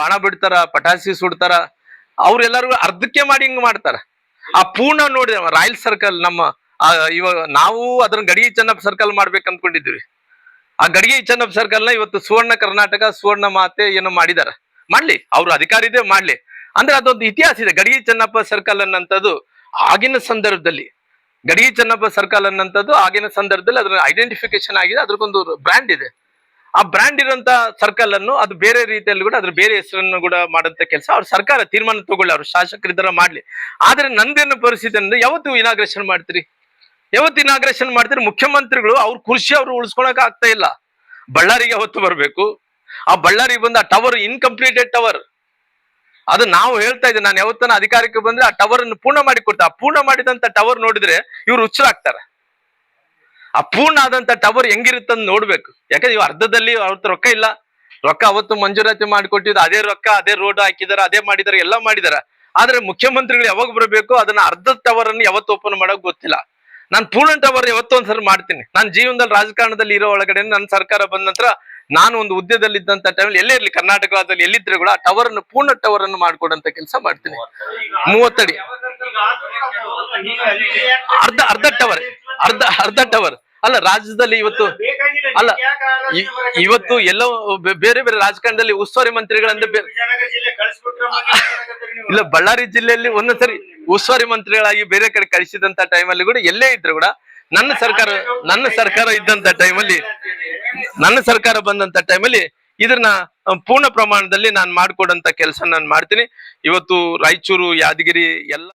ಬಾಣ ಬಿಡ್ತಾರ, ಪಟಾಸಿ ಸುಡ್ತಾರ, ಅವ್ರೆಲ್ಲರಿಗೂ ಅರ್ಧಕ್ಕೆ ಮಾಡಿ ಹಿಂಗ್ ಮಾಡ್ತಾರ. ಆ ಪೂರ್ಣ ನೋಡಿ ರಾಯಲ್ ಸರ್ಕಲ್ ನಮ್ಮ ಇವಾಗ ನಾವು ಅದನ್ನ ಗಡಿಗೆ ಚೆನ್ನಪ್ಪ ಸರ್ಕಲ್ ಮಾಡ್ಬೇಕು ಅಂದ್ಕೊಂಡಿದ್ವಿ. ಆ ಗಡಿಗೆ ಚೆನ್ನಪ್ಪ ಸರ್ಕಲ್ ನ ಇವತ್ತು ಸುವರ್ಣ ಕರ್ನಾಟಕ, ಸುವರ್ಣ ಮಾತೆ ಏನೋ ಮಾಡಿದಾರ. ಮಾಡ್ಲಿ, ಅವ್ರ ಅಧಿಕಾರ ಇದೆ, ಮಾಡ್ಲಿ. ಅಂದ್ರೆ ಅದೊಂದು ಇತಿಹಾಸ ಇದೆ. ಗಡಿಗೆ ಚೆನ್ನಪ್ಪ ಸರ್ಕಲ್ ಅನ್ನಂಥದ್ದು ಆಗಿನ ಸಂದರ್ಭದಲ್ಲಿ, ಗಡಿಗೆ ಚೆನ್ನಪ್ಪ ಸರ್ಕಲ್ ಅನ್ನಂಥದ್ದು ಆಗಿನ ಸಂದರ್ಭದಲ್ಲಿ ಅದ್ರ ಐಡೆಂಟಿಫಿಕೇಶನ್ ಆಗಿದೆ, ಅದ್ರಕ್ಕೊಂದು ಬ್ರ್ಯಾಂಡ್ ಇದೆ. ಆ ಬ್ರ್ಯಾಂಡ್ ಇರುವಂತ ಸರ್ಕಲ್ ಅನ್ನು ಅದು ಬೇರೆ ರೀತಿಯಲ್ಲಿ ಕೂಡ ಅದ್ರ ಬೇರೆ ಹೆಸರನ್ನು ಕೂಡ ಮಾಡಂತ ಕೆಲಸ ಅವ್ರ ಸರ್ಕಾರ ತೀರ್ಮಾನ ತಗೊಳ್ಳಿ, ಅವ್ರು ಶಾಸಕರಿದ್ದರ ಮಾಡ್ಲಿ. ಆದ್ರೆ ನಂದೇನು ಪರಿಸ್ಥಿತಿ ಅಂದ್ರೆ ಯಾವತ್ತು ಇನಾಗ್ರೇಷನ್ ಮಾಡ್ತೀರಿ, ಯಾವತ್ತು ಇನಾಗ್ರೇಷನ್ ಮಾಡ್ತೀರಿ? ಮುಖ್ಯಮಂತ್ರಿಗಳು ಅವ್ರ ಕುರ್ಚಿ ಅವ್ರು ಉಳಿಸ್ಕೊಳಕ್ ಆಗ್ತಾ ಇಲ್ಲ. ಬಳ್ಳಾರಿಗೆ ಹೊತ್ತು ಬರ್ಬೇಕು. ಆ ಬಳ್ಳಾರಿಗೆ ಬಂದ ಆ ಟವರ್ ಇನ್ಕಂಪ್ಲೀಟೆಡ್ ಟವರ್, ಅದು ನಾವು ಹೇಳ್ತಾ ಇದ್ದೆ. ನಾನು ಯಾವತ್ತನ ಅಧಿಕಾರಕ್ಕೆ ಬಂದ್ರೆ ಆ ಟವರ್ ಅನ್ನು ಪೂರ್ಣ ಮಾಡಿ ಕೊಡ್ತಾ. ಆ ಪೂರ್ಣ ಮಾಡಿದಂತ ಟವರ್ ನೋಡಿದ್ರೆ ಇವ್ರು ಹುಚ್ಚರಾಗ್ತಾರ. ಆ ಪೂರ್ಣ ಆದಂತ ಟವರ್ ಹೆಂಗಿರುತ್ತಂದ್ ನೋಡ್ಬೇಕು. ಯಾಕಂದ್ರೆ ಇವ್ ಅರ್ಧದಲ್ಲಿ ಅವ್ರ ರೊಕ್ಕ ಇಲ್ಲ. ರೊಕ್ಕ ಅವತ್ತು ಮಂಜೂರಾತಿ ಮಾಡಿಕೊಟ್ಟಿದ್ದು, ಅದೇ ರೊಕ್ಕ, ಅದೇ ರೋಡ್ ಹಾಕಿದಾರ, ಅದೇ ಮಾಡಿದಾರೆ, ಎಲ್ಲ ಮಾಡಿದಾರ. ಆದ್ರೆ ಮುಖ್ಯಮಂತ್ರಿಗಳು ಯಾವಾಗ ಬರಬೇಕು, ಅದನ್ನ ಅರ್ಧ ಟವರ್ ಅನ್ನು ಯಾವತ್ತು ಓಪನ್ ಮಾಡೋಕ್ ಗೊತ್ತಿಲ್ಲ. ನಾನು ಪೂರ್ಣ ಟವರ್ ಯಾವತ್ತೋ ಒಂದ್ಸರಿ ಮಾಡ್ತೀನಿ. ನಾನು ಜೀವನದಲ್ಲಿ ರಾಜಕಾರಣದಲ್ಲಿ ಇರೋ ಒಳಗಡೆ ನನ್ನ ಸರ್ಕಾರ ಬಂದ ನಂತರ ನಾನು ಒಂದು ಹುದ್ದೆದಲ್ಲಿ ಇದ್ದಂತ ಟೈಮಲ್ಲಿ ಎಲ್ಲೇ ಇರ್ಲಿ, ಕರ್ನಾಟಕದಲ್ಲಿ ಎಲ್ಲಿದ್ರೆ ಕೂಡ ಆ ಟವರ್ ಅನ್ನು ಪೂರ್ಣ ಟವರ್ ಅನ್ನು ಮಾಡ್ಕೊಡಂತ ಕೆಲಸ ಮಾಡ್ತೀನಿ. 30 ಅಡಿ ಅರ್ಧ ಟವರ್, ಅರ್ಧ ಟವರ್ ಅಲ್ಲ. ರಾಜ್ಯದಲ್ಲಿ ಇವತ್ತು ಅಲ್ಲ, ಇವತ್ತು ಎಲ್ಲೋ ಬೇರೆ ಬೇರೆ ರಾಜಕಾರಣದಲ್ಲಿ ಉಸ್ತುವಾರಿ ಮಂತ್ರಿಗಳಂದ್ರೆ ಇಲ್ಲ, ಬಳ್ಳಾರಿ ಜಿಲ್ಲೆಯಲ್ಲಿ ಒಂದೊಂದ್ಸರಿ ಉಸ್ತುವಾರಿ ಮಂತ್ರಿಗಳಾಗಿ ಬೇರೆ ಕಡೆ ಕಳಿಸಿದಂತ ಟೈಮಲ್ಲಿ ಕೂಡ ಎಲ್ಲೇ ಇದ್ರು ಕೂಡ ನನ್ನ ಸರ್ಕಾರ ಇದ್ದಂತ ಟೈಮಲ್ಲಿ, ನನ್ನ ಸರ್ಕಾರ ಬಂದಂತ ಟೈಮಲ್ಲಿ ಇದನ್ನ ಪೂರ್ಣ ಪ್ರಮಾಣದಲ್ಲಿ ನಾನು ಮಾಡ್ಕೊಡಂತ ಕೆಲಸ ನಾನು ಮಾಡ್ತೀನಿ. ಇವತ್ತು ರಾಯಚೂರು, ಯಾದಗಿರಿ ಎಲ್ಲ